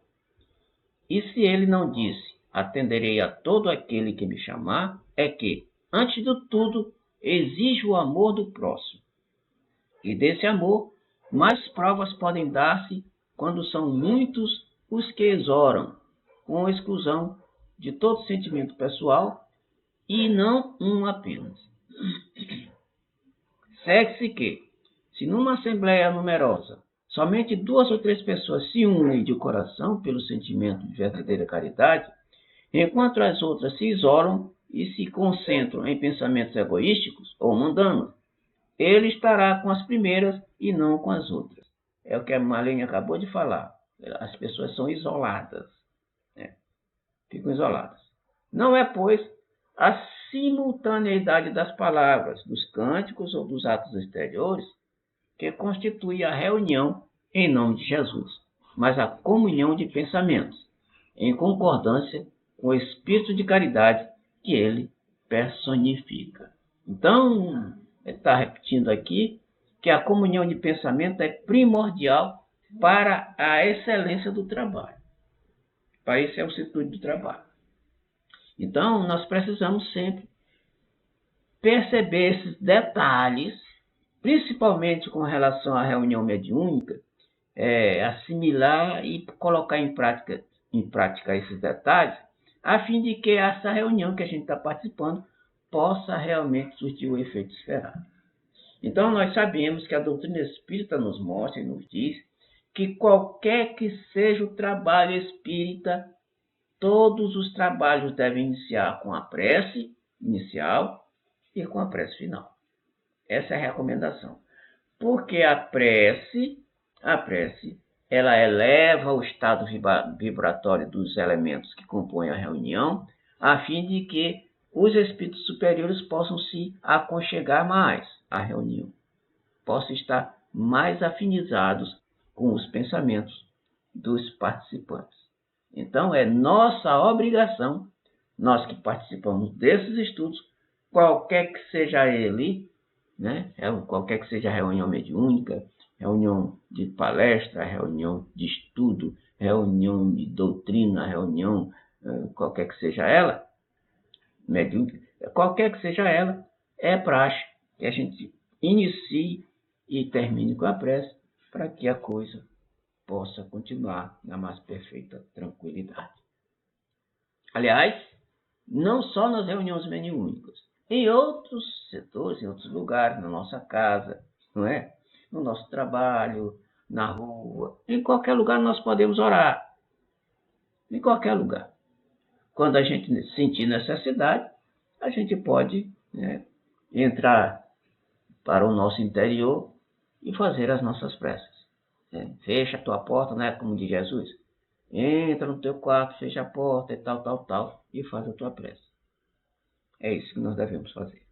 E se ele não disse, atenderei a todo aquele que me chamar, é que, antes de tudo, exige o amor do próximo. E desse amor mas provas podem dar-se quando são muitos os que exoram, com exclusão de todo sentimento pessoal e não um apenas. Segue-se que, se numa assembleia numerosa, somente 2 ou 3 pessoas se unem de coração pelo sentimento de verdadeira caridade, enquanto as outras se isolam e se concentram em pensamentos egoísticos ou mundanos, ele estará com as primeiras e não com as outras. É o que a Marlene acabou de falar. As pessoas são isoladas. Ficam isoladas. Não é, pois, a simultaneidade das palavras, dos cânticos ou dos atos exteriores que constitui a reunião em nome de Jesus, mas a comunhão de pensamentos, em concordância com o espírito de caridade que ele personifica. Então, está repetindo aqui que a comunhão de pensamento é primordial para a excelência do trabalho. Para esse é o sentido do trabalho. Então, nós precisamos sempre perceber esses detalhes, principalmente com relação à reunião mediúnica, assimilar e colocar em prática esses detalhes, a fim de que essa reunião que a gente está participando possa realmente surtir o efeito esperado. Então, nós sabemos que a doutrina espírita nos mostra e nos diz que qualquer que seja o trabalho espírita, todos os trabalhos devem iniciar com a prece inicial e com a prece final. Essa é a recomendação. Porque a prece, ela eleva o estado vibratório dos elementos que compõem a reunião, a fim de que os espíritos superiores possam se aconchegar mais à reunião, possam estar mais afinizados com os pensamentos dos participantes. Então, é nossa obrigação, nós que participamos desses estudos, qualquer que seja ele, qualquer que seja a reunião mediúnica, reunião de palestra, reunião de estudo, reunião de doutrina, reunião, qualquer que seja ela, mediúnica, qualquer que seja ela, é praxe que a gente inicie e termine com a prece para que a coisa possa continuar na mais perfeita tranquilidade. Aliás, não só nas reuniões mediúnicas, em outros setores, em outros lugares, na nossa casa, não é? No nosso trabalho, na rua, em qualquer lugar nós podemos orar. Em qualquer lugar. Quando a gente sentir necessidade, a gente pode entrar para o nosso interior e fazer as nossas preces. Fecha a tua porta, como diz Jesus. Entra no teu quarto, fecha a porta e tal, e faz a tua prece. É isso que nós devemos fazer.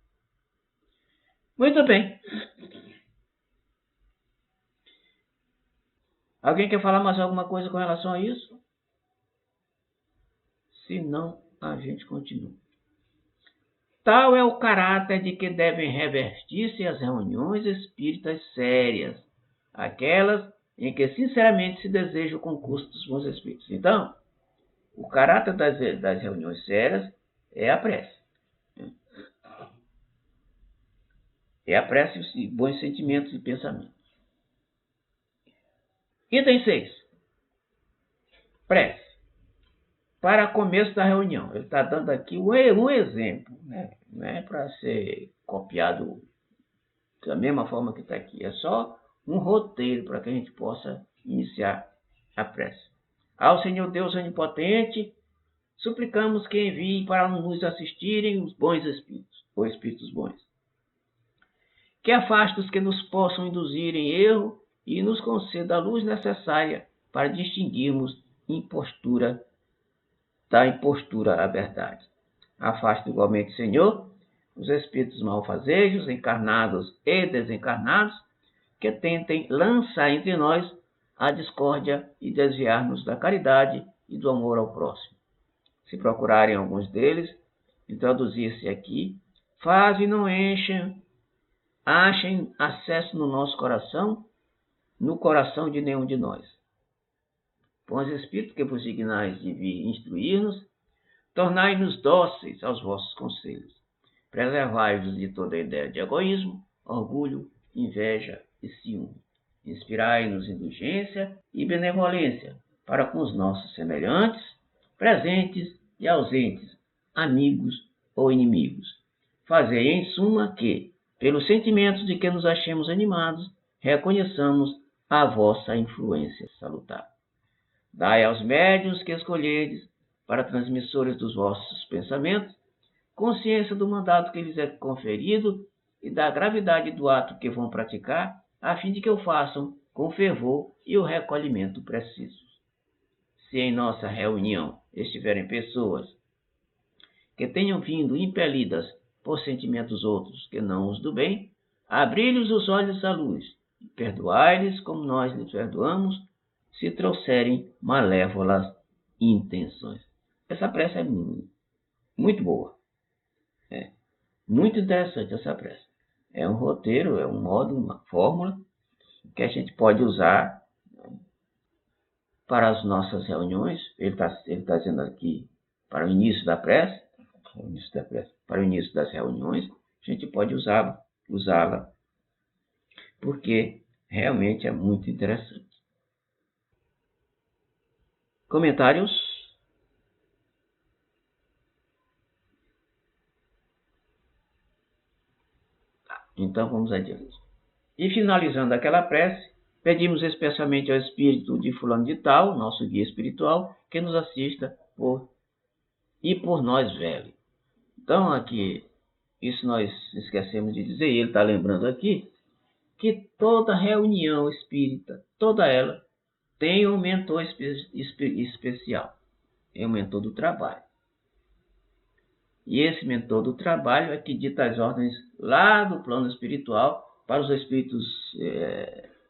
Muito bem. Alguém quer falar mais alguma coisa com relação a isso? Se não, a gente continua. Tal é o caráter de que devem revestir-se as reuniões espíritas sérias, aquelas em que sinceramente se deseja o concurso dos bons espíritos. Então, o caráter das reuniões sérias é a prece. É a prece de bons sentimentos e pensamentos. Item 6. Prece. Para começo da reunião. Ele está dando aqui um exemplo. Não é para ser copiado da mesma forma que está aqui. É só um roteiro para que a gente possa iniciar a prece. Ao Senhor Deus Onipotente, suplicamos que envie para nos assistirem os bons espíritos, ou espíritos bons. Que afaste os que nos possam induzir em erro e nos conceda a luz necessária para distinguirmos da impostura à verdade. Afaste igualmente, Senhor, os espíritos malfazejos, encarnados e desencarnados, que tentem lançar entre nós a discórdia e desviar-nos da caridade e do amor ao próximo. Se procurarem alguns deles, introduzir-se aqui, fazem e não achem acesso no nosso coração, no coração de nenhum de nós. Bons espíritos que vos dignais de vir instruir-nos, tornai-nos dóceis aos vossos conselhos. Preservai-vos de toda ideia de egoísmo, orgulho, inveja e ciúme. Inspirai-nos indulgência e benevolência para com os nossos semelhantes, presentes e ausentes, amigos ou inimigos. Fazei, em suma, que, pelos sentimentos de que nos achemos animados, reconheçamos a vossa influência salutar. Dai aos médiuns que escolhedes para transmissores dos vossos pensamentos consciência do mandato que lhes é conferido e da gravidade do ato que vão praticar, a fim de que o façam com fervor e o recolhimento precisos. Se em nossa reunião estiverem pessoas que tenham vindo impelidas por sentimentos outros que não os do bem, abri-lhes os olhos à luz e perdoai-lhes como nós lhes perdoamos, se trouxerem malévolas intenções. Essa prece é muito boa. Muito interessante essa prece. É um roteiro, é um modo, uma fórmula que a gente pode usar para as nossas reuniões. Ele está dizendo aqui para o início da prece, para o início das reuniões, a gente pode usá-la, porque realmente é muito interessante. Comentários? Então vamos adiante. E finalizando aquela prece, pedimos especialmente ao espírito de fulano de tal, nosso guia espiritual, que nos assista por nós vele. Então aqui, isso nós esquecemos de dizer, e ele está lembrando aqui, que toda reunião espírita, toda ela, tem um mentor especial, é um mentor do trabalho. E esse mentor do trabalho é que dita as ordens lá do plano espiritual para os espíritos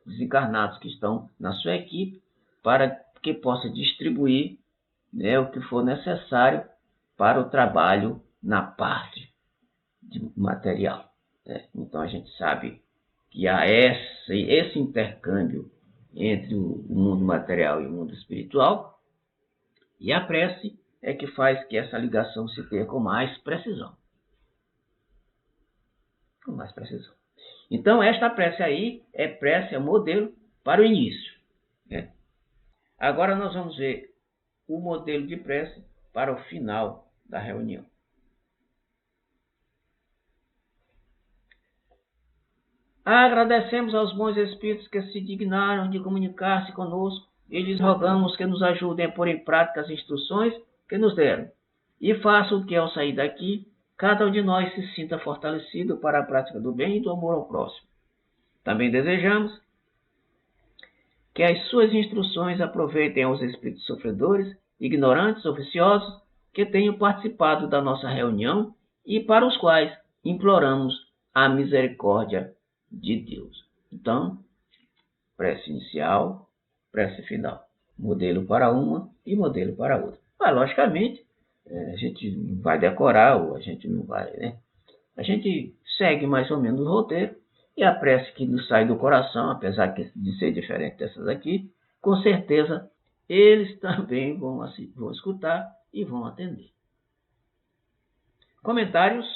desencarnados que estão na sua equipe, para que possa distribuir o que for necessário para o trabalho na parte de material. Então a gente sabe que há esse intercâmbio entre o mundo material e o mundo espiritual, e a prece é que faz que essa ligação se tenha com mais precisão. Com mais precisão. Então, esta prece aí é modelo para o início. Agora nós vamos ver o modelo de prece para o final da reunião. Agradecemos aos bons espíritos que se dignaram de comunicar-se conosco e lhes rogamos que nos ajudem a pôr em prática as instruções que nos deram. E façam que, ao sair daqui, cada um de nós se sinta fortalecido para a prática do bem e do amor ao próximo. Também desejamos que as suas instruções aproveitem aos espíritos sofredores, ignorantes, oficiosos, que tenham participado da nossa reunião e para os quais imploramos a misericórdia de Deus. Então, prece inicial, prece final. Modelo para uma e modelo para outra. Mas, logicamente, a gente não vai decorar, ou a gente não vai, A gente segue mais ou menos o roteiro, e a prece que nos sai do coração, apesar de ser diferente dessas aqui, com certeza eles também vão escutar e vão atender. Comentários?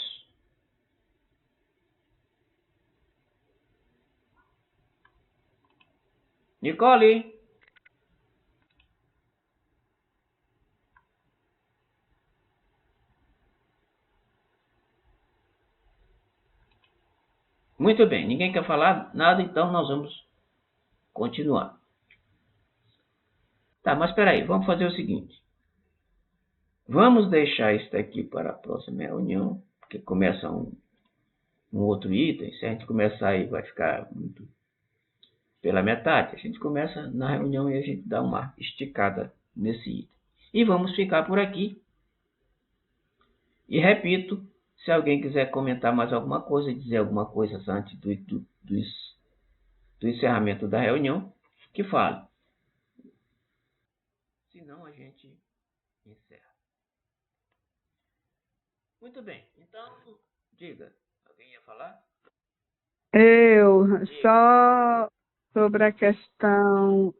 Nicole? Muito bem, ninguém quer falar nada, então nós vamos continuar. Tá, mas espera aí, vamos fazer o seguinte. Vamos deixar isso aqui para a próxima reunião, porque começa um outro item. Se a gente começar aí, vai ficar muito pela metade. A gente começa na reunião e a gente dá uma esticada nesse item. E vamos ficar por aqui. E repito, se alguém quiser comentar mais alguma coisa, dizer alguma coisa antes do encerramento da reunião, que fale. Senão a gente encerra. Muito bem, então, diga. Alguém ia falar? Só sobre a questão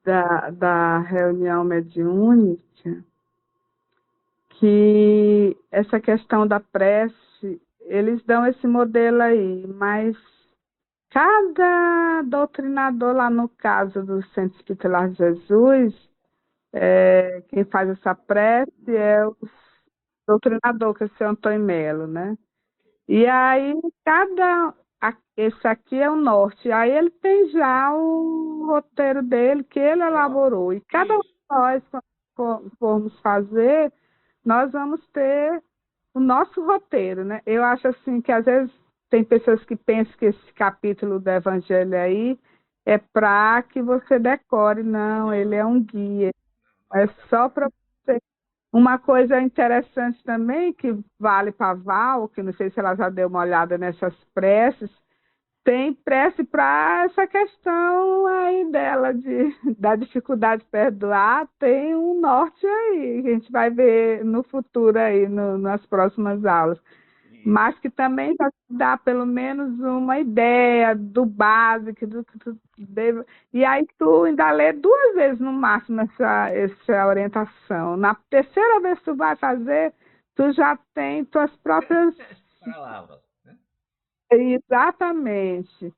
da reunião mediúnica, que essa questão da prece, eles dão esse modelo aí, mas cada doutrinador lá no caso do Centro Espírita Lar de Jesus, quem faz essa prece é o doutrinador, que é o seu Antônio Melo, né? E aí, esse aqui é o norte. Aí ele tem já o roteiro dele, que ele elaborou. E cada um de nós, quando formos fazer, nós vamos ter o nosso roteiro, né? Eu acho assim que às vezes tem pessoas que pensam que esse capítulo do Evangelho aí é para que você decore. Não, ele é um guia. É só para você. Uma coisa interessante também, que vale para a Val, que não sei se ela já deu uma olhada nessas preces, tem prece para essa questão aí dela, da dificuldade de perdoar, tem um norte aí, que a gente vai ver no futuro aí, nas próximas aulas. Mas que também já dá pelo menos uma ideia do básico, do que tu deve. E aí tu ainda lê 2 vezes no máximo essa orientação. Na terceira vez que tu vai fazer, tu já tem tuas próprias. Palavras, né? Exatamente.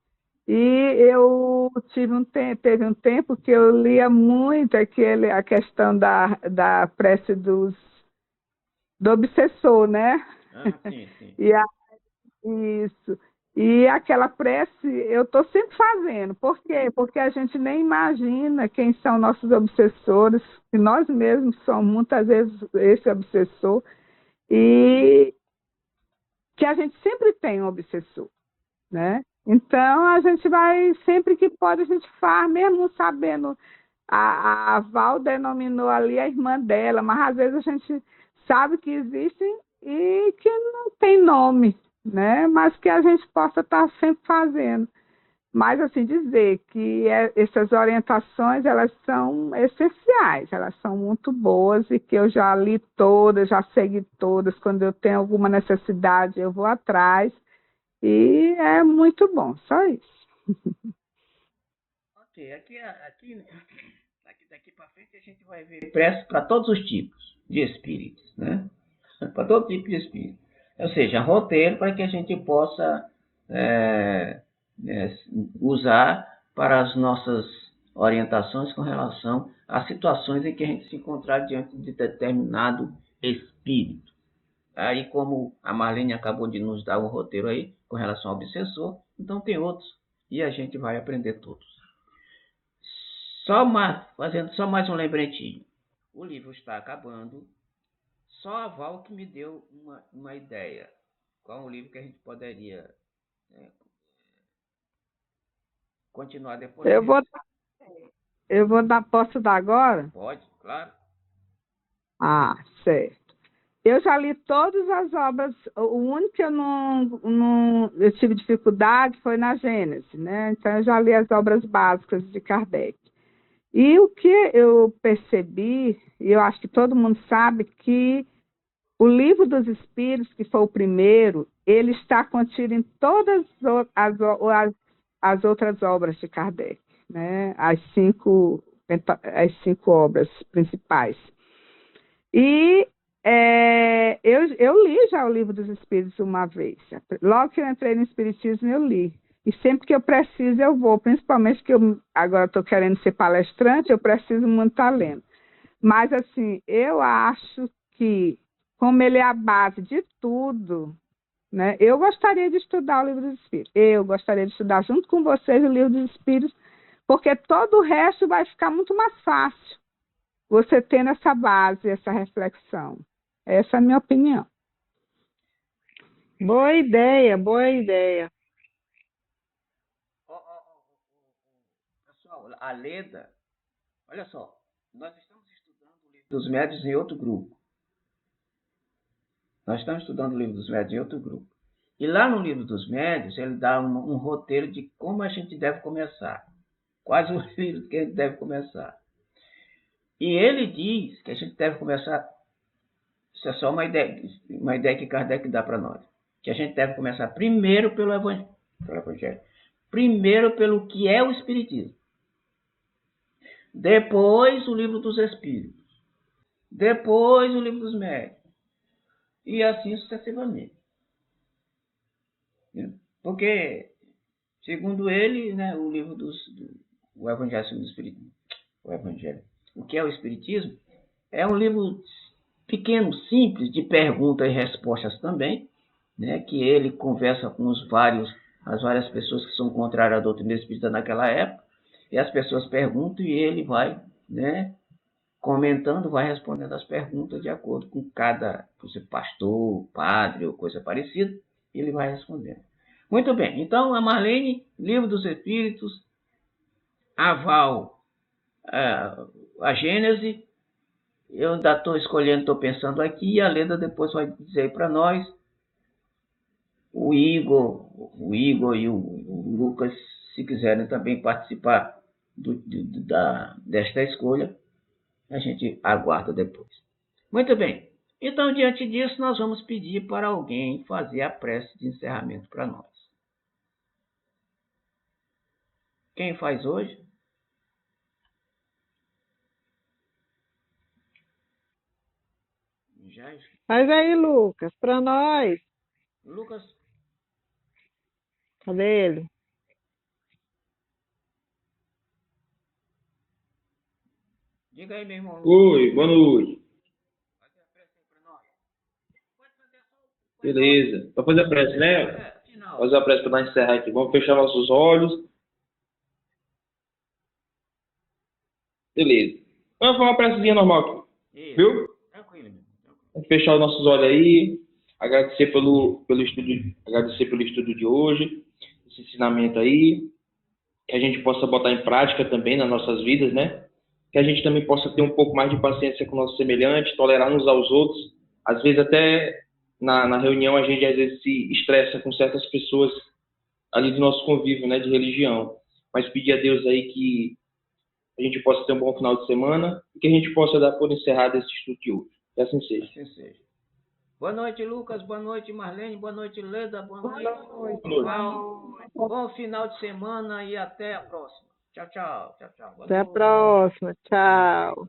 E eu teve um tempo que eu lia muito a questão da prece do obsessor, né? Sim, sim. E isso. E aquela prece eu estou sempre fazendo. Por quê? Porque a gente nem imagina quem são nossos obsessores, que nós mesmos somos muitas vezes esse obsessor, e que a gente sempre tem um obsessor, né? Então a gente vai, sempre que pode, a gente faz, mesmo sabendo. A Val denominou ali a irmã dela, mas às vezes a gente sabe que existem e que não tem nome, né? Mas que a gente possa estar sempre fazendo. Mas, assim, dizer que essas orientações, elas são essenciais, elas são muito boas e que eu já li todas, já segui todas. Quando eu tenho alguma necessidade, eu vou atrás e é muito bom, só isso. Ok, daqui para frente a gente vai ver prece para todos os tipos de espíritos, né? Para todo tipo de espírito. Ou seja, roteiro para que a gente possa é, usar para as nossas orientações com relação a situações em que a gente se encontrar diante de determinado espírito. Aí, como a Marlene acabou de nos dar um roteiro aí com relação ao obsessor, então tem outros e a gente vai aprender todos. Fazendo só mais um lembretinho. O livro está acabando. Só a Val que me deu uma ideia. Qual um livro que a gente poderia continuar depois Eu desse? vou, eu vou dar, posso dar agora? Pode, claro. Ah, certo. Eu já li todas as obras, o único que eu tive dificuldade foi na Gênese, né? Então eu já li as obras básicas de Kardec. E o que eu percebi, e eu acho que todo mundo sabe, que o Livro dos Espíritos, que foi o primeiro, ele está contido em todas as outras obras de Kardec, né? As cinco obras principais. E eu li já o Livro dos Espíritos uma vez. Logo que eu entrei no Espiritismo, eu li. E sempre que eu preciso, eu vou. Principalmente que eu agora estou querendo ser palestrante, eu preciso muito estar lendo. Mas, assim, eu acho que, como ele é a base de tudo, né, eu gostaria de estudar o Livro dos Espíritos. Eu gostaria de estudar junto com vocês o Livro dos Espíritos, porque todo o resto vai ficar muito mais fácil você tendo essa base, essa reflexão. Essa é a minha opinião. Boa ideia, boa ideia. Pessoal, a Leda, olha só, nós estamos estudando o livro dos médios em outro grupo. Nós estamos estudando o livro dos médios em outro grupo. E lá no livro dos médios, ele dá um roteiro de como a gente deve começar. Quais os livros que a gente deve começar. E ele diz que a gente deve começar. Isso é só uma ideia que Kardec dá para nós. Que a gente deve começar primeiro pelo Evangelho. Primeiro pelo que é o Espiritismo. Depois o livro dos Espíritos. Depois o livro dos Médiuns. E assim sucessivamente. Porque Segundo ele, né, o livro o Evangelho segundo o Espiritismo, o que é o Espiritismo, é um livro pequeno, simples, de perguntas e respostas também, né, que ele conversa com as várias pessoas que são contrárias à doutrina espírita naquela época, e as pessoas perguntam e ele vai, né, comentando, vai respondendo as perguntas de acordo com cada pastor, padre ou coisa parecida, ele vai respondendo. Muito bem, então a Marlene, Livro dos Espíritos, aval, a Gênese, eu ainda estou escolhendo, estou pensando aqui, e a Leda depois vai dizer para nós, o Igor e o Lucas, se quiserem também participar desta escolha, a gente aguarda depois. Muito bem. Então, diante disso, nós vamos pedir para alguém fazer a prece de encerramento para nós. Quem faz hoje? Faz aí, Lucas, para nós. Lucas. Cadê ele? Diga aí, meu irmão. Oi, boa noite. Beleza. Para fazer a prece, né? Fazer a prece para nós encerrar aqui. Vamos fechar nossos olhos. Beleza. Vamos fazer uma precezinha normal aqui. Viu? Tranquilo. Vamos fechar os nossos olhos aí. Agradecer pelo estudo de hoje. Esse ensinamento aí. Que a gente possa botar em prática também nas nossas vidas, né? Que a gente também possa ter um pouco mais de paciência com o nosso semelhante, tolerar uns aos outros. Às vezes até na reunião a gente às vezes se estressa com certas pessoas ali do nosso convívio, né, de religião. Mas pedir a Deus aí que a gente possa ter um bom final de semana e que a gente possa dar por encerrado esse estudo de hoje. Que assim seja. Assim seja. Boa noite, Lucas. Boa noite, Marlene. Boa noite, Leda. Boa noite. Bom final de semana e até a próxima. Tchau, tchau. Tchau, tchau. Até a próxima. Tchau.